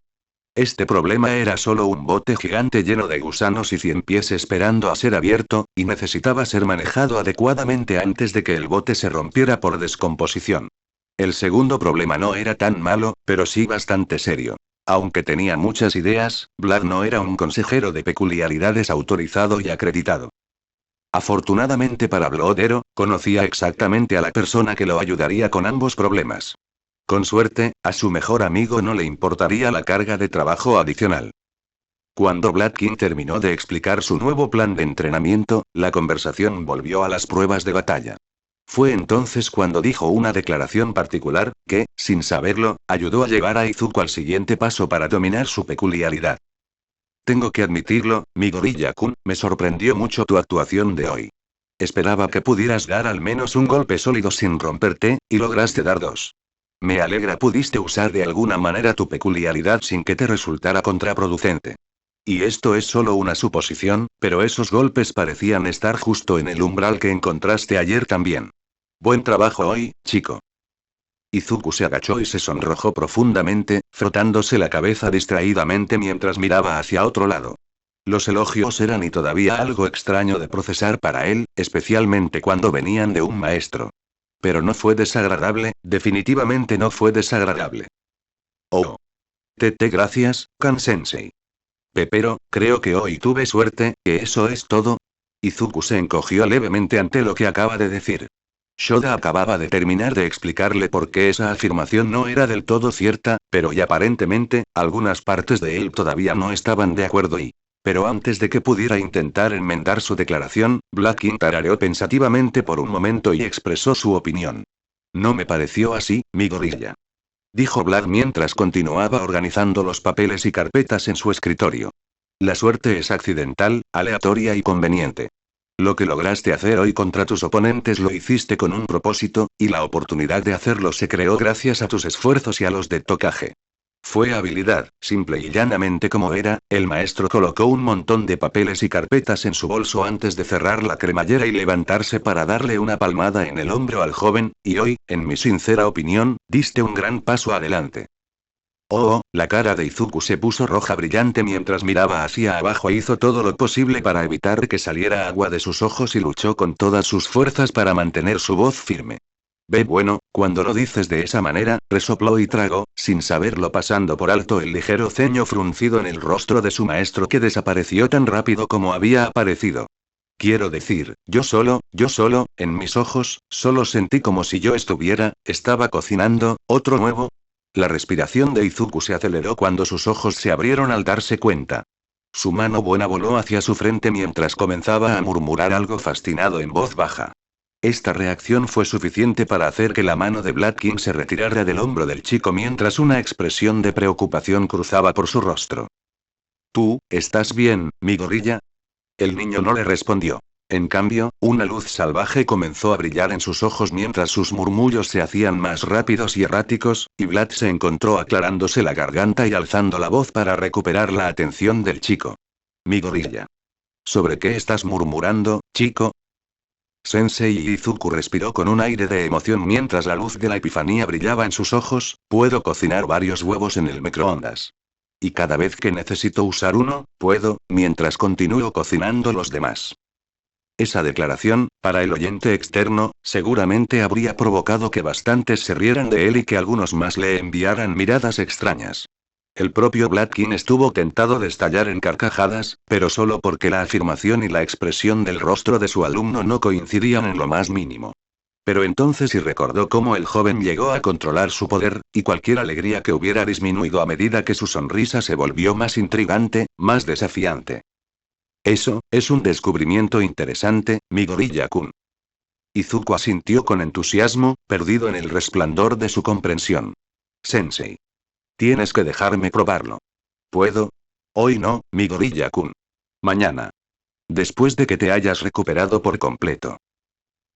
Este problema era solo un bote gigante lleno de gusanos y 100 pies esperando a ser abierto, y necesitaba ser manejado adecuadamente antes de que el bote se rompiera por descomposición. El segundo problema no era tan malo, pero sí bastante serio. Aunque tenía muchas ideas, Vlad no era un consejero de peculiaridades autorizado y acreditado. Afortunadamente para Bloodero, conocía exactamente a la persona que lo ayudaría con ambos problemas. Con suerte, a su mejor amigo no le importaría la carga de trabajo adicional. Cuando Black King terminó de explicar su nuevo plan de entrenamiento, la conversación volvió a las pruebas de batalla. Fue entonces cuando dijo una declaración particular, que, sin saberlo, ayudó a llevar a Izuku al siguiente paso para dominar su peculiaridad. Tengo que admitirlo, mi gorilla-kun, me sorprendió mucho tu actuación de hoy. Esperaba que pudieras dar al menos un golpe sólido sin romperte, y lograste dar dos. Me alegra pudiste usar de alguna manera tu peculiaridad sin que te resultara contraproducente. Y esto es solo una suposición, pero esos golpes parecían estar justo en el umbral que encontraste ayer también. Buen trabajo hoy, chico. Izuku se agachó y se sonrojó profundamente, frotándose la cabeza distraídamente mientras miraba hacia otro lado. Los elogios eran y todavía algo extraño de procesar para él, especialmente cuando venían de un maestro. Pero no fue desagradable, definitivamente no fue desagradable. Oh. Gracias, Kan-sensei. Pero, creo que hoy tuve suerte, ¿que eso es todo? Izuku se encogió levemente ante lo que acaba de decir. Shoda acababa de terminar de explicarle por qué esa afirmación no era del todo cierta, pero y aparentemente, algunas partes de él todavía no estaban de acuerdo y... Pero antes de que pudiera intentar enmendar su declaración, Black King tarareó pensativamente por un momento y expresó su opinión. No me pareció así, mi gorilla. Dijo Black mientras continuaba organizando los papeles y carpetas en su escritorio. La suerte es accidental, aleatoria y conveniente. Lo que lograste hacer hoy contra tus oponentes lo hiciste con un propósito, y la oportunidad de hacerlo se creó gracias a tus esfuerzos y a los de Tokage. Fue habilidad, simple y llanamente como era, el maestro colocó un montón de papeles y carpetas en su bolso antes de cerrar la cremallera y levantarse para darle una palmada en el hombro al joven, y hoy, en mi sincera opinión, diste un gran paso adelante. Oh, la cara de Izuku se puso roja brillante mientras miraba hacia abajo e hizo todo lo posible para evitar que saliera agua de sus ojos y luchó con todas sus fuerzas para mantener su voz firme. Bueno, cuando lo dices de esa manera, resopló y tragó, sin saberlo pasando por alto el ligero ceño fruncido en el rostro de su maestro que desapareció tan rápido como había aparecido. Quiero decir, yo solo, en mis ojos, solo sentí como si yo estaba cocinando, otro nuevo. La respiración de Izuku se aceleró cuando sus ojos se abrieron al darse cuenta. Su mano buena voló hacia su frente mientras comenzaba a murmurar algo fascinado en voz baja. Esta reacción fue suficiente para hacer que la mano de Black King se retirara del hombro del chico mientras una expresión de preocupación cruzaba por su rostro. ¿Tú, estás bien, mi gorilla? El niño no le respondió. En cambio, una luz salvaje comenzó a brillar en sus ojos mientras sus murmullos se hacían más rápidos y erráticos, y Vlad se encontró aclarándose la garganta y alzando la voz para recuperar la atención del chico. Mi gorilla. ¿Sobre qué estás murmurando, chico? Sensei Izuku respiró con un aire de emoción mientras la luz de la epifanía brillaba en sus ojos. Puedo cocinar varios huevos en el microondas. Y cada vez que necesito usar uno, puedo, mientras continúo cocinando los demás. Esa declaración, para el oyente externo, seguramente habría provocado que bastantes se rieran de él y que algunos más le enviaran miradas extrañas. El propio Black King estuvo tentado de estallar en carcajadas, pero solo porque la afirmación y la expresión del rostro de su alumno no coincidían en lo más mínimo. Pero entonces sí recordó cómo el joven llegó a controlar su poder, y cualquier alegría que hubiera disminuido a medida que su sonrisa se volvió más intrigante, más desafiante. Eso, es un descubrimiento interesante, mi gorilla-kun. Izuku asintió con entusiasmo, perdido en el resplandor de su comprensión. Sensei. Tienes que dejarme probarlo. ¿Puedo? Hoy no, mi gorilla-kun. Mañana. Después de que te hayas recuperado por completo.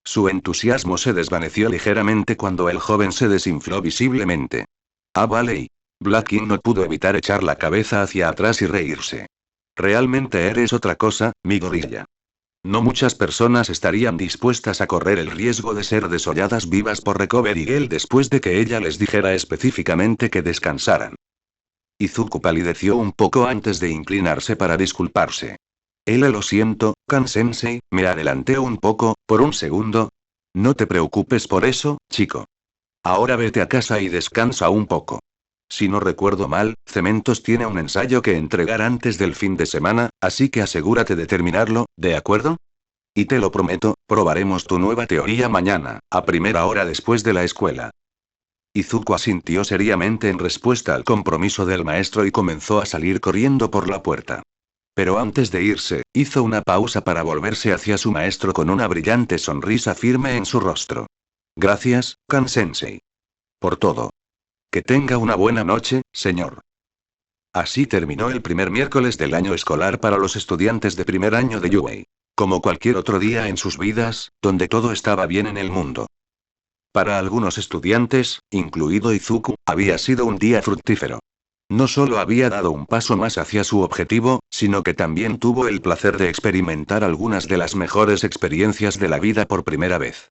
Su entusiasmo se desvaneció ligeramente cuando el joven se desinfló visiblemente. Ah, vale. Y Black King no pudo evitar echar la cabeza hacia atrás y reírse. Realmente eres otra cosa, mi gorilla. No muchas personas estarían dispuestas a correr el riesgo de ser desolladas vivas por Recovery Girl después de que ella les dijera específicamente que descansaran. Izuku palideció un poco antes de inclinarse para disculparse. Lo siento, Kan-sensei, me adelanté un poco, por un segundo. No te preocupes por eso, chico. Ahora vete a casa y descansa un poco. Si no recuerdo mal, Cementos tiene un ensayo que entregar antes del fin de semana, así que asegúrate de terminarlo, ¿de acuerdo? Y te lo prometo, probaremos tu nueva teoría mañana, a primera hora después de la escuela. Izuku asintió seriamente en respuesta al compromiso del maestro y comenzó a salir corriendo por la puerta. Pero antes de irse, hizo una pausa para volverse hacia su maestro con una brillante sonrisa firme en su rostro. Gracias, Kan-sensei. Por todo. Que tenga una buena noche, señor. Así terminó el primer miércoles del año escolar para los estudiantes de primer año de Yuei. Como cualquier otro día en sus vidas, donde todo estaba bien en el mundo. Para algunos estudiantes, incluido Izuku, había sido un día fructífero. No solo había dado un paso más hacia su objetivo, sino que también tuvo el placer de experimentar algunas de las mejores experiencias de la vida por primera vez.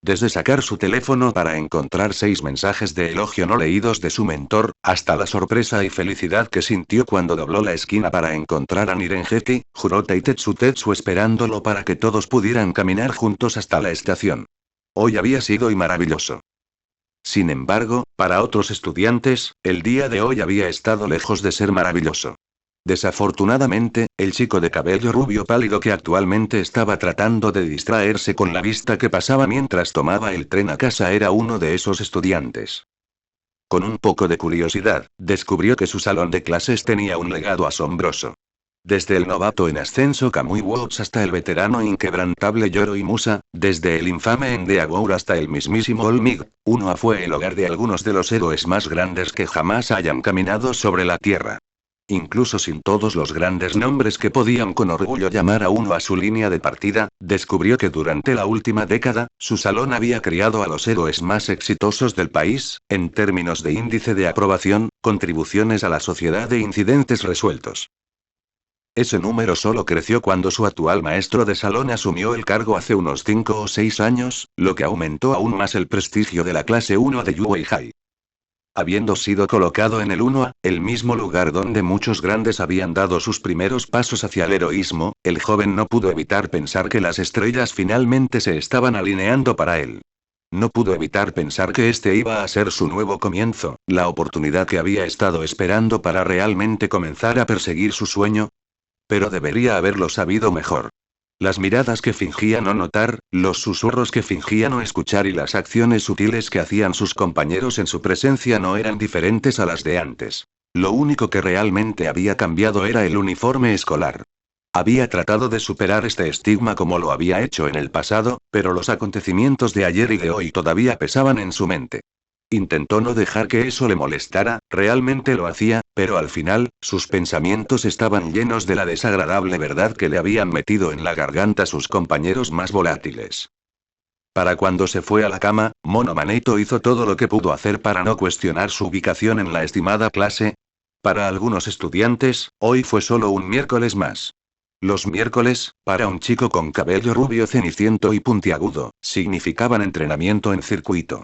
Desde sacar su teléfono para encontrar 6 mensajes de elogio no leídos de su mentor, hasta la sorpresa y felicidad que sintió cuando dobló la esquina para encontrar a Nirengeki, Jurota y Tetsu esperándolo para que todos pudieran caminar juntos hasta la estación. Hoy había sido maravilloso. Sin embargo, para otros estudiantes, el día de hoy había estado lejos de ser maravilloso. Desafortunadamente, el chico de cabello rubio pálido que actualmente estaba tratando de distraerse con la vista que pasaba mientras tomaba el tren a casa era uno de esos estudiantes. Con un poco de curiosidad, descubrió que su salón de clases tenía un legado asombroso. Desde el novato en ascenso Kamui Woods hasta el veterano inquebrantable Yoroi Musa, desde el infame Endeavor hasta el mismísimo Olmig, Unoa fue el hogar de algunos de los héroes más grandes que jamás hayan caminado sobre la tierra. Incluso sin todos los grandes nombres que podían con orgullo llamar a uno a su línea de partida, descubrió que durante la última década, su salón había criado a los héroes más exitosos del país, en términos de índice de aprobación, contribuciones a la sociedad e incidentes resueltos. Ese número solo creció cuando su actual maestro de salón asumió el cargo hace unos 5 o 6 años, lo que aumentó aún más el prestigio de la clase 1 de Yuei High. Habiendo sido colocado en el 1A, el mismo lugar donde muchos grandes habían dado sus primeros pasos hacia el heroísmo, el joven no pudo evitar pensar que las estrellas finalmente se estaban alineando para él. No pudo evitar pensar que este iba a ser su nuevo comienzo, la oportunidad que había estado esperando para realmente comenzar a perseguir su sueño. Pero debería haberlo sabido mejor. Las miradas que fingía no notar, los susurros que fingía no escuchar y las acciones sutiles que hacían sus compañeros en su presencia no eran diferentes a las de antes. Lo único que realmente había cambiado era el uniforme escolar. Había tratado de superar este estigma como lo había hecho en el pasado, pero los acontecimientos de ayer y de hoy todavía pesaban en su mente. Intentó no dejar que eso le molestara, realmente lo hacía, pero al final, sus pensamientos estaban llenos de la desagradable verdad que le habían metido en la garganta sus compañeros más volátiles. Para cuando se fue a la cama, Mono Maneito hizo todo lo que pudo hacer para no cuestionar su ubicación en la estimada clase. Para algunos estudiantes, hoy fue solo un miércoles más. Los miércoles, para un chico con cabello rubio ceniciento y puntiagudo, significaban entrenamiento en circuito.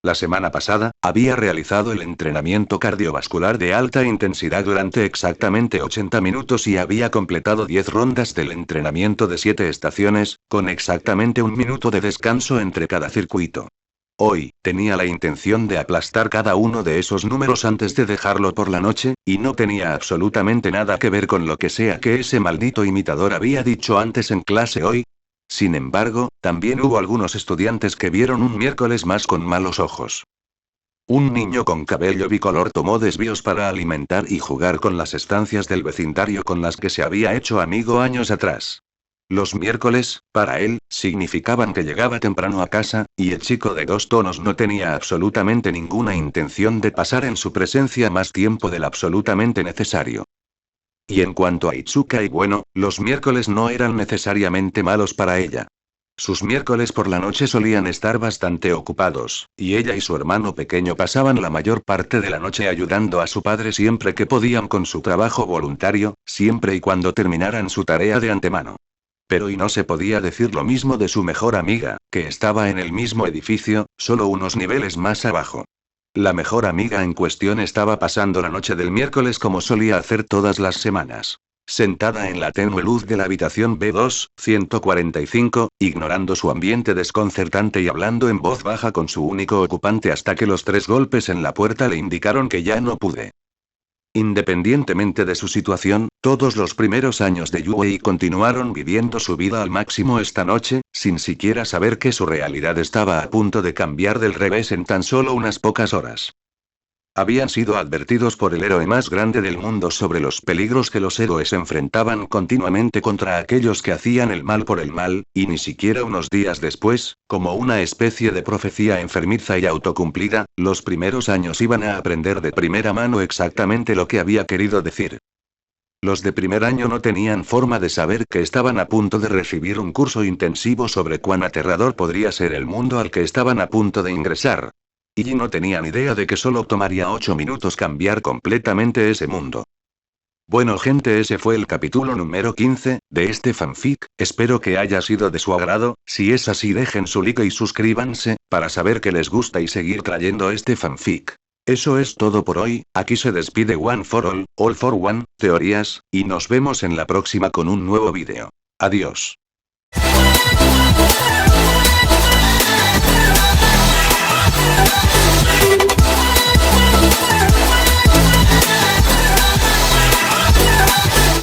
La semana pasada, había realizado el entrenamiento cardiovascular de alta intensidad durante exactamente 80 minutos y había completado 10 rondas del entrenamiento de 7 estaciones, con exactamente 1 minuto de descanso entre cada circuito. Hoy, tenía la intención de aplastar cada uno de esos números antes de dejarlo por la noche, y no tenía absolutamente nada que ver con lo que sea que ese maldito imitador había dicho antes en clase hoy. Sin embargo, también hubo algunos estudiantes que vieron un miércoles más con malos ojos. Un niño con cabello bicolor tomó desvíos para alimentar y jugar con las estancias del vecindario con las que se había hecho amigo años atrás. Los miércoles, para él, significaban que llegaba temprano a casa, y el chico de 2 tonos no tenía absolutamente ninguna intención de pasar en su presencia más tiempo del absolutamente necesario. Y en cuanto a Itsuka y bueno, los miércoles no eran necesariamente malos para ella. Sus miércoles por la noche solían estar bastante ocupados, y ella y su hermano pequeño pasaban la mayor parte de la noche ayudando a su padre siempre que podían con su trabajo voluntario, siempre y cuando terminaran su tarea de antemano. Pero y no se podía decir lo mismo de su mejor amiga, que estaba en el mismo edificio, solo unos niveles más abajo. La mejor amiga en cuestión estaba pasando la noche del miércoles como solía hacer todas las semanas. Sentada en la tenue luz de la habitación B2, 145, ignorando su ambiente desconcertante y hablando en voz baja con su único ocupante hasta que los 3 golpes en la puerta le indicaron que ya no pude. Independientemente de su situación, todos los primeros años de Yue continuaron viviendo su vida al máximo esta noche, sin siquiera saber que su realidad estaba a punto de cambiar del revés en tan solo unas pocas horas. Habían sido advertidos por el héroe más grande del mundo sobre los peligros que los héroes enfrentaban continuamente contra aquellos que hacían el mal por el mal, y ni siquiera unos días después, como una especie de profecía enfermiza y autocumplida, los primeros años iban a aprender de primera mano exactamente lo que había querido decir. Los de primer año no tenían forma de saber que estaban a punto de recibir un curso intensivo sobre cuán aterrador podría ser el mundo al que estaban a punto de ingresar. Y no tenían idea de que solo tomaría 8 minutos cambiar completamente ese mundo. Bueno gente, ese fue el capítulo número 15, de este fanfic, espero que haya sido de su agrado, si es así dejen su like y suscríbanse, para saber que les gusta y seguir trayendo este fanfic. Eso es todo por hoy, aquí se despide One for All for One, teorías, y nos vemos en la próxima con un nuevo vídeo. Adiós.